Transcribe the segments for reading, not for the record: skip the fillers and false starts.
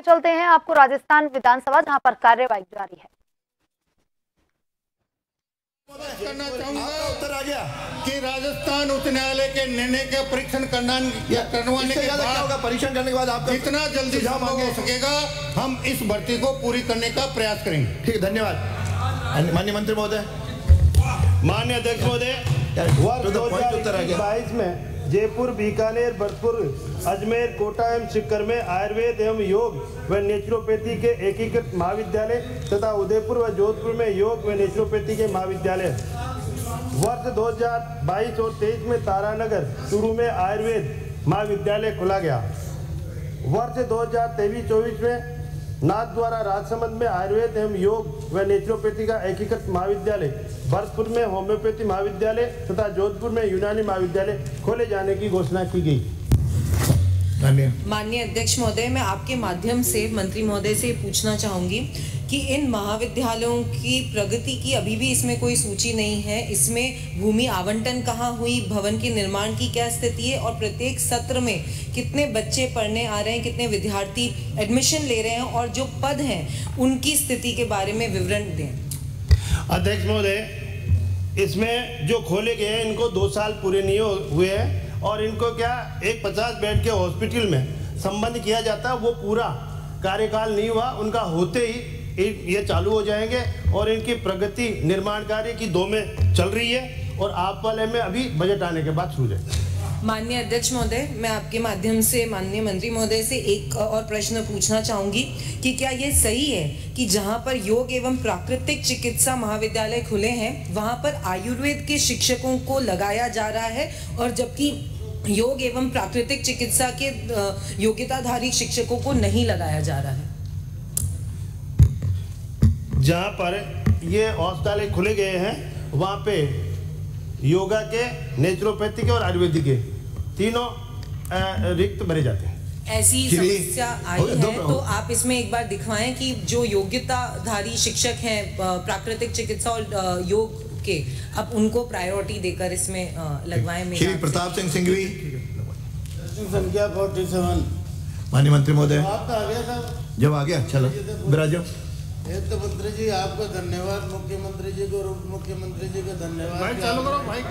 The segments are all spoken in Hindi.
लेके चलते हैं आपको राजस्थान विधानसभा, जहां पर कार्यवाही जारी है। करना चाहूंगा उत्तर आ गया कि राजस्थान उच्च न्यायालय के निर्णय का परीक्षण करवाने के बाद परीक्षण करने के बाद आप जितना जल्दी संभव हो सकेगा हम इस भर्ती को पूरी करने का प्रयास करेंगे। ठीक है, धन्यवाद। माननीय मंत्री महोदय। माननीय अध्यक्ष महोदय, वर्ष 2022 में जयपुर, बीकानेर, भरतपुर, अजमेर, कोटा एवं सीकर में आयुर्वेद एवं योग व नेचुरोपैथी के एकीकृत महाविद्यालय तथा उदयपुर व जोधपुर में योग व नेचुरोपैथी के महाविद्यालय। वर्ष 2022 और 23 में तारानगर, चूरू में आयुर्वेद महाविद्यालय खोला गया। वर्ष 2023-24 में नाथद्वारा राजसमंद में आयुर्वेद एवं योग व नेचुरोपैथी का एकीकृत महाविद्यालय, भरतपुर में होम्योपैथी महाविद्यालय तथा जोधपुर में यूनानी महाविद्यालय खोले जाने की घोषणा की गई। माननीय अध्यक्ष महोदय, मैं आपके माध्यम से मंत्री महोदय से पूछना चाहूंगी कि इन महाविद्यालयों की प्रगति की अभी भी इसमें कोई सूची नहीं है। इसमें भूमि आवंटन कहाँ हुई, भवन के निर्माण की क्या स्थिति है और प्रत्येक सत्र में कितने बच्चे पढ़ने आ रहे हैं, कितने विद्यार्थी एडमिशन ले रहे हैं और जो पद हैं उनकी स्थिति के बारे में विवरण दें। अध्यक्ष महोदय, इसमें जो खोले गए हैं इनको 2 साल पूरे नहीं हुए हैं और इनको क्या एक 50 बेड के हॉस्पिटल में संबंध किया जाता है, वो पूरा कार्यकाल नहीं हुआ। उनका होते ही ये चालू हो जाएंगे और इनकी प्रगति निर्माण कार्य की 2 में चल रही है और आप वाले में अभी बजट आने के बाद शुरू जाएगा। माननीय अध्यक्ष महोदय, मैं आपके माध्यम से माननीय मंत्री महोदय से एक और प्रश्न पूछना चाहूंगी कि क्या ये सही है कि जहां पर योग एवं प्राकृतिक चिकित्सा महाविद्यालय खुले हैं वहां पर आयुर्वेद के शिक्षकों को लगाया जा रहा है और जबकि योग एवं प्राकृतिक चिकित्सा के योग्यताधारी शिक्षकों को नहीं लगाया जा रहा है? जहाँ पर ये अस्पताल खुले गए हैं वहाँ पे योगा के, नेचुरोपैथी के और आयुर्वेदिक के तीनों रिक्त भरे जाते हैं। ऐसी समस्या आई है तो आप इसमें एक बार दिखवाएं कि जो योग्यताधारी शिक्षक हैं प्राकृतिक चिकित्सा और योग के, अब उनको प्रायोरिटी देकर इसमें लगवाएं। श्री प्रताप सिंह सिंघवी। संख्या 47। माननीय मंत्री महोदय, आपका आ गया था? जब आ गया चलो बिराजो। एक तो मंत्री जी आपको धन्यवाद, मुख्यमंत्री जी को और उप मुख्यमंत्री जी को धन्यवाद। माइक चालू करो, माइक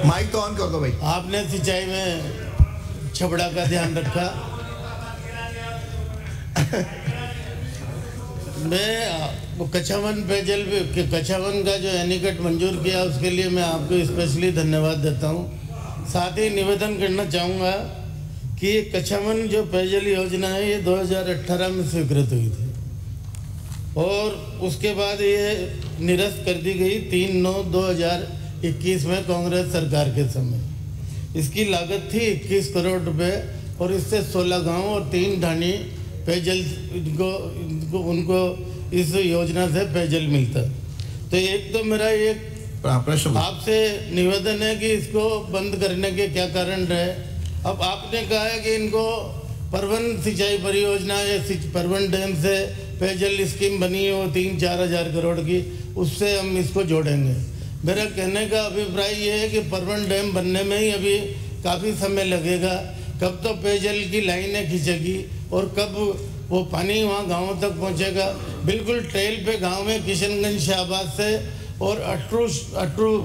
माइक तो ऑन कर दो भाई। आपने सिंचाई में छबड़ा का ध्यान रखा। मैं कछावन पेयजल कछावन का जो एनीकट मंजूर किया उसके लिए मैं आपको स्पेशली धन्यवाद देता हूँ। साथ ही निवेदन करना चाहूँगा कि कछावन जो पेयजल योजना है ये 2018 में स्वीकृत हुई थी और उसके बाद ये निरस्त कर दी गई 3/9/2021 में कांग्रेस सरकार के समय। इसकी लागत थी 21 करोड़ रुपए और इससे 16 गांव और 3 ढाणी पेयजल उनको इस योजना से पेयजल मिलता। तो एक तो मेरा ये आपसे निवेदन है कि इसको बंद करने के क्या कारण रहे। अब आपने कहा है कि इनको परवन सिंचाई परियोजना या परवन डैम से पेयजल स्कीम बनी है वो 3-4 हज़ार करोड़ की, उससे हम इसको जोड़ेंगे। मेरा कहने का अभिप्राय ये है कि परवन डैम बनने में ही अभी काफ़ी समय लगेगा। कब तो पेयजल की लाइनें खींचेगी और कब वो पानी वहाँ गाँव तक पहुँचेगा। बिल्कुल ट्रेल पे गाँव में किशनगंज शाहबाद से और अटरू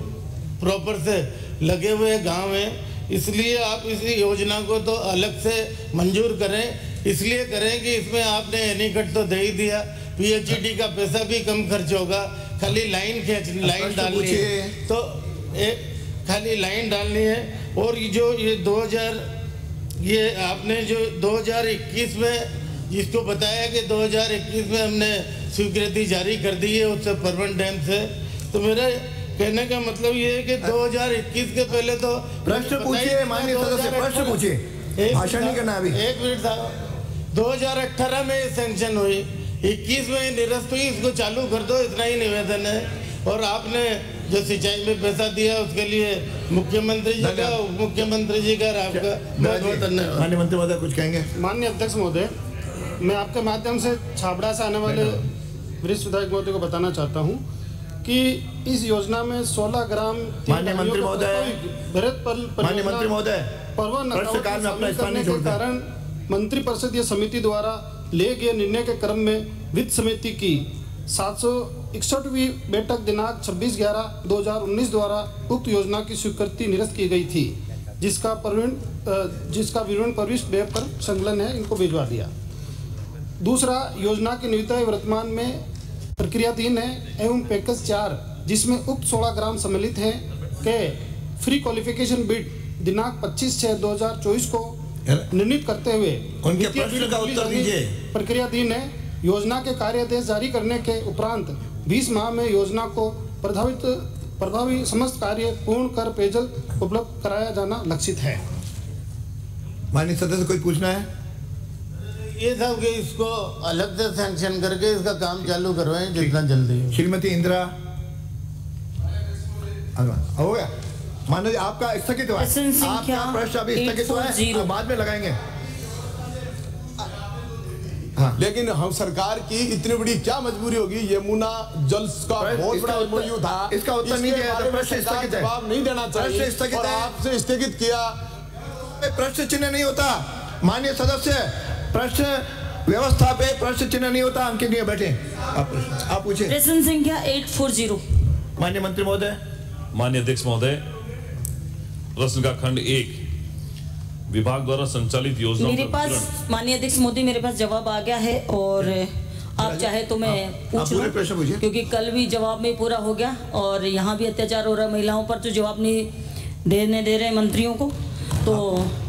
प्रॉपर से लगे हुए गाँव हैं, इसलिए आप इस योजना को तो अलग से मंजूर करें। इसलिए करें कि इसमें आपने एनीकट तो दे ही दिया, पीएचईडी का पैसा भी कम खर्च होगा, खाली लाइन डालनी है तो खाली लाइन डालनी है। और जो ये आपने जो 2021 में जिसको बताया कि 2021 में हमने स्वीकृति जारी कर दी है उससे परवन डैम से, तो मेरा कहने का मतलब ये है कि 2021 के पहले तो प्रश्न पूछिए। माननीय सदस्य प्रश्न पूछिए, भाषण नहीं करना अभी। 1 मिनट था। 2018 में ये सैंक्शन हुई, 21 में निरस्त हुई, इसको चालू कर दो, इतना ही निवेदन है। और आपने जो सिंचाई में पैसा दिया उसके लिए मुख्यमंत्री जी का, उप मुख्यमंत्री जी का, आपका बहुत बहुत धन्यवाद। माननीय मंत्री महोदय कुछ कहेंगे? माननीय अध्यक्ष महोदय, मैं आपके माध्यम से छाबड़ा से आने वाले वरिष्ठ विधायक महोदय को बताना चाहता हूँ कि इस योजना में 16 ग्राम माननीय मंत्री महोदय परवन कारण मंत्रिपरिषद समिति द्वारा ले गए निर्णय के क्रम में वित्त समिति की 761वीं बैठक दिनांक 26/11/2019 द्वारा उक्त योजना की स्वीकृति निरस्त की गई थी, जिसका विवरण प्रविष्ट वेब पर संकलन है, इनको भिजवा दिया। दूसरा, योजना की निविदा वर्तमान में प्रक्रियाधीन है एवं पैकेज 4 जिसमें उक्त 16 ग्राम सम्मिलित हैं के फ्री क्वालिफिकेशन बिड दिनांक 25/6/2024 को निर्णित करते हुए उनके प्रश्न का उत्तर दीजिए। प्रक्रियाधीन है। योजना के कार्यादेश जारी करने के उपरांत 20 माह में योजना को प्रभावी समस्त कार्य पूर्ण कर पेयजल उपलब्ध कराया जाना लक्षित है। माननीय सदस्य कोई पूछना है? ये था कि इसको अलग से सैंक्शन करके इसका काम चालू करवाएं जितना जल्दी। श्रीमती इंदिरा हो गया। माननीय आपका स्थगित हुआ, आपका प्रश्न अभी स्थगित हुआ है, बाद में लगाएंगे। हाँ। लेकिन हम सरकार की इतनी बड़ी क्या मजबूरी होगी? यमुना जल का बहुत बड़ा एमओयू था, इसका उत्तर नहीं दिया, प्रश्न स्थगित है, जवाब नहीं देना चाहिए और आपसे स्थगित किया। प्रश्न चिन्ह नहीं होता माननीय सदस्य, प्रश्न व्यवस्था पे प्रश्न चिन्ह नहीं होता। अंकित नहीं बैठे, आप पूछे। प्रश्न संख्या 840। माननीय मंत्री महोदय। माननीय अध्यक्ष महोदय, प्रश्न का खंड 1 विभाग द्वारा संचालित योजना। मेरे पास माननीय अध्यक्ष मोदी मेरे पास जवाब आ गया है और आप चाहे तो मैं पूछ लूं, क्योंकि कल भी जवाब में पूरा हो गया और यहाँ भी अत्याचार हो रहा है महिलाओं पर, तो जवाब नहीं देने दे रहे मंत्रियों को। तो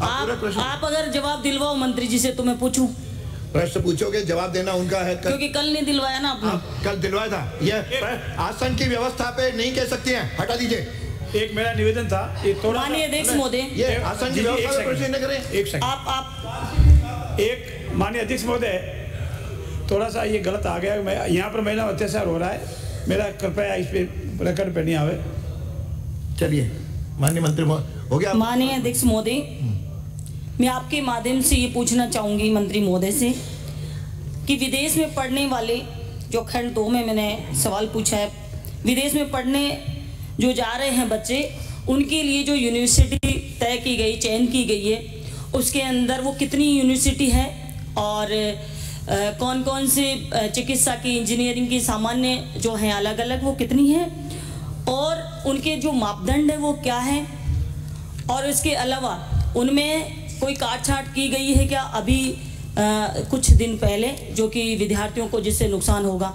आप अगर जवाब दिलवाओ मंत्री जी से तो मैं पूछूं। प्रश्न पूछोगे, जवाब देना उनका है। क्योंकि कल नहीं दिलवाया ना आपने। कल दिलवाया था। ये आसन की व्यवस्था पे नहीं कह सकती हैं, हटा दीजिए। एक मेरा निवेदन था, माननीय अध्यक्ष महोदय, ये आसन की व्यवस्था पे प्रश्न न करें। एक सेकंड, आप एक माननीय अध्यक्ष महोदय, थोड़ा सा ये गलत आ गया। मैं यहाँ पर महिला अत्याचार हो रहा है, मेरा कृपया इस पे रिकॉर्ड पे नहीं आवे। चलिए माननीय मंत्री हो गया। माननीय अध्यक्ष महोदय, मैं आपके माध्यम से ये पूछना चाहूंगी मंत्री महोदय से कि विदेश में पढ़ने वाले, जो खंड 2 में मैंने सवाल पूछा है, विदेश में पढ़ने जो जा रहे हैं बच्चे, उनके लिए जो यूनिवर्सिटी तय की गई, चयन की गई है, उसके अंदर वो कितनी यूनिवर्सिटी है और कौन कौन से चिकित्सा की, इंजीनियरिंग की, सामान्य जो हैं अलग अलग, वो कितनी है और उनके जो मापदंड है वो क्या है, और इसके अलावा उनमें कोई काट-छाट की गई है क्या अभी कुछ दिन पहले, जो कि विद्यार्थियों को जिससे नुकसान होगा?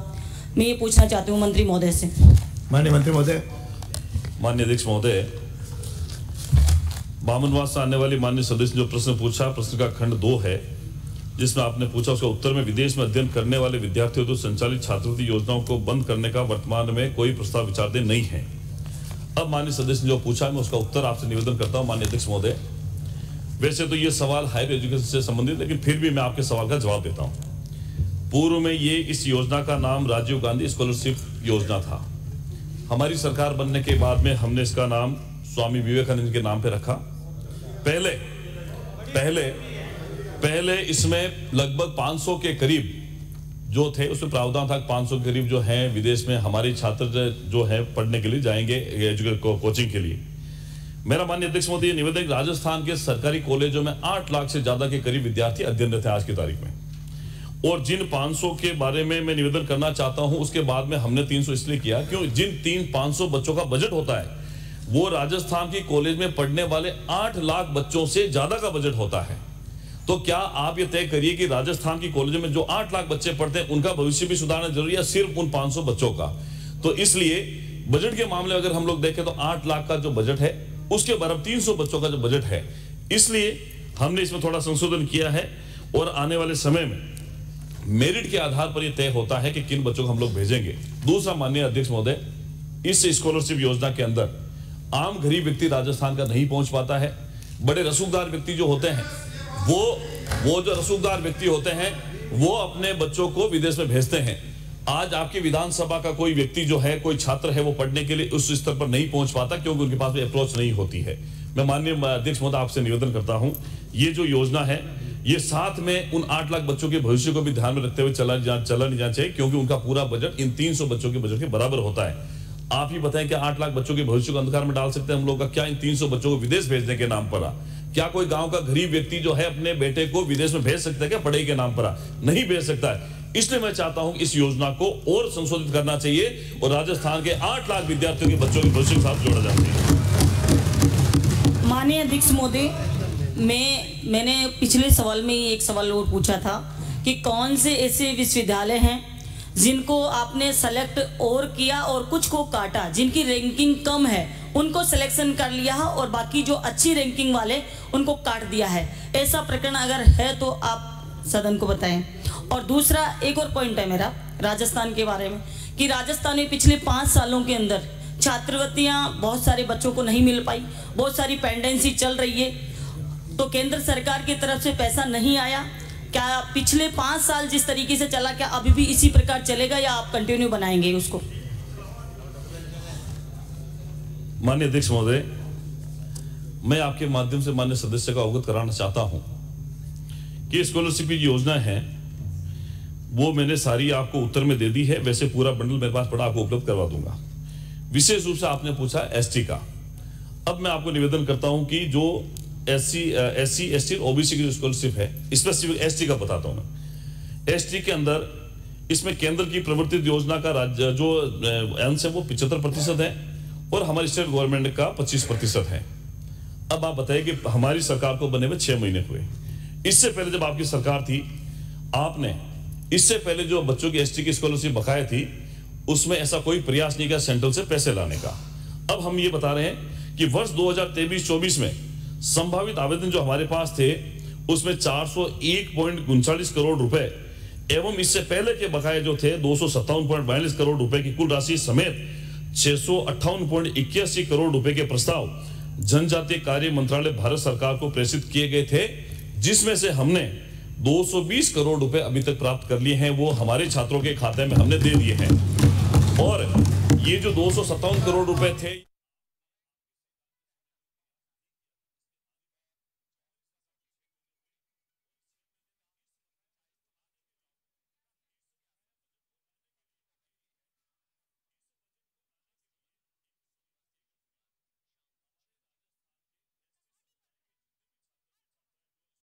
मैं ये पूछना चाहती हूँ मंत्री महोदय से। माननीय मंत्री महोदय। माननीय अध्यक्ष महोदय, बामनवास से आने वाली माननीय सदस्य जो प्रश्न पूछा, प्रश्न का खंड 2 है, जिसमें आपने पूछा उसका उत्तर में विदेश में अध्ययन करने वाले विद्यार्थियों को संचालित छात्रवृत्ति योजनाओं को बंद करने का वर्तमान में कोई प्रस्ताव विचाराधीन नहीं है। अब माननीय सदस्य जो पूछा मैं उसका उत्तर आपसे निवेदन करता हूं। माननीय अध्यक्ष महोदय, वैसे तो ये सवाल हायर एजुकेशन से संबंधित, लेकिन फिर भी मैं आपके सवाल का जवाब देता हूं। पूर्व में ये इस योजना का नाम राजीव गांधी स्कॉलरशिप योजना था। हमारी सरकार बनने के बाद में हमने इसका नाम स्वामी विवेकानंद के नाम पे रखा। पहले इसमें लगभग 500 के करीब जो थे, उसमें प्रावधान था 500 के करीब जो हैं विदेश में हमारे छात्र जो हैं पढ़ने के लिए जाएंगे कोचिंग के लिए। मेरा माननीय अध्यक्ष महोदय निवेदन, राजस्थान के सरकारी कॉलेजों में 8 लाख से ज्यादा के करीब विद्यार्थी अध्ययनरत हैं आज की तारीख में, और जिन 500 के बारे में मैं निवेदन करना चाहता हूं, उसके बाद में हमने 300 इसलिए किया क्यों जिन 500 बच्चों का बजट होता है वो राजस्थान की कॉलेज में पढ़ने वाले 8 लाख बच्चों से ज्यादा का बजट होता है। तो क्या आप ये तय करिए कि राजस्थान की कॉलेजों में जो 8 लाख बच्चे पढ़ते हैं उनका भविष्य भी सुधारना जरूरी है, सिर्फ उन 500 बच्चों का? तो इसलिए बजट के मामले अगर हम लोग देखें तो 8 लाख का जो बजट है उसके बराबर 300 बच्चों का जो बजट है, इसलिए हमने इसमें थोड़ा संशोधन किया है और आने वाले समय में मेरिट के आधार पर यह तय होता है कि किन बच्चों को हम लोग भेजेंगे। दूसरा माननीय अध्यक्ष महोदय, इस स्कॉलरशिप योजना के अंदर आम गरीब व्यक्ति राजस्थान का नहीं पहुंच पाता है। बड़े रसूखदार व्यक्ति जो होते हैं वो जो रसूखदार व्यक्ति होते हैं वो अपने बच्चों को विदेश में भेजते हैं। आज आपकी विधानसभा का कोई व्यक्ति जो है, कोई छात्र है, वो पढ़ने के लिए उस स्तर पर नहीं पहुंच पाता क्योंकि उनके पास में अप्रोच नहीं होती है। मैं माननीय अध्यक्ष महोदय आपसे निवेदन करता हूं, ये जो योजना है ये साथ में उन 8 लाख बच्चों के भविष्य को भी ध्यान में रखते हुए चला नहीं जाना चाहिए, क्योंकि उनका पूरा बजट इन 300 बच्चों के बजट के बराबर होता है। आप ही बताएं कि 8 लाख बच्चों के भविष्य को अंधकार में डाल सकते हैं हम लोग का? क्या इन 300 बच्चों को विदेश भेजने के नाम पर क्या कोई गांव का गरीब व्यक्ति जो है अपने बेटे को विदेश में भेज सकता है क्या पढ़ाई के नाम पर? नहीं भेज सकता है। इसलिए मैं चाहता हूं कि इस योजना को और संशोधित करना चाहिए और राजस्थान के 8 लाख विद्यार्थियों के बच्चों के भविष्य के साथ जोड़ा जाना चाहिए। माननीय अध्यक्ष महोदय, मैंने पिछले सवाल में ही एक सवाल और पूछा था कि कौन से ऐसे विश्वविद्यालय हैं जिनको आपने सेलेक्ट और किया और कुछ को काटा, जिनकी रैंकिंग कम है उनको सिलेक्शन कर लिया है और बाकी जो अच्छी रैंकिंग वाले उनको काट दिया है। ऐसा प्रकरण अगर है तो आप सदन को बताएं। और दूसरा एक और पॉइंट है मेरा राजस्थान के बारे में कि राजस्थान में पिछले 5 सालों के अंदर छात्रवृत्तियां बहुत सारे बच्चों को नहीं मिल पाई, बहुत सारी पेंडेंसी चल रही है, तो केंद्र सरकार की तरफ से पैसा नहीं आया। क्या पिछले 5 साल जिस तरीके से चला क्या अभी भी इसी प्रकार चलेगा या आप कंटिन्यू बनाएंगे उसको? माननीय अध्यक्ष महोदय, मैं आपके माध्यम से माननीय सदस्य का अवगत कराना चाहता हूं कि स्कॉलरशिप की योजना है वो मैंने सारी आपको उत्तर में दे दी है। वैसे पूरा बंडल मेरे पास पड़ा, आपको उपलब्ध करवा दूंगा। विशेष रूप से आपने पूछा एसटी का। अब मैं आपको निवेदन करता हूं कि जो एससी एसटी ओबीसी की जो स्कॉलरशिप है, स्पेसिफिक एसटी का बताता हूं मैं। एसटी के अंदर इसमें केंद्र की प्रवर्तित योजना का राज्य जो अंश है वो 75% है और हमारी स्टेट गवर्नमेंट का 25% है। अब आप बताइए कि हमारी सरकार को बने हुए 6 महीने हुए। इससे पहले जब आपकी सरकार थी, आपने इससे पहले जो बच्चों की एसटी की स्कॉलरशिप बकाया थी उसमें ऐसा कोई प्रयास नहीं किया सेंट्रल से पैसे लाने का। अब हम ये बता रहे हैं कि वर्ष 2023-24 में संभावित आवेदन जो हमारे पास थे उसमें 401.39 करोड़ रुपए एवं इससे पहले के बकाये जो थे 257.42 करोड़ रुपए की कुल राशि समेत 658.81 करोड़ रुपए के प्रस्ताव जनजातीय कार्य मंत्रालय भारत सरकार को प्रेषित किए गए थे, जिसमें से हमने 220 करोड़ रुपए अभी तक प्राप्त कर लिए हैं। वो हमारे छात्रों के खाते में हमने दे दिए हैं और ये जो 257 करोड़ रुपए थे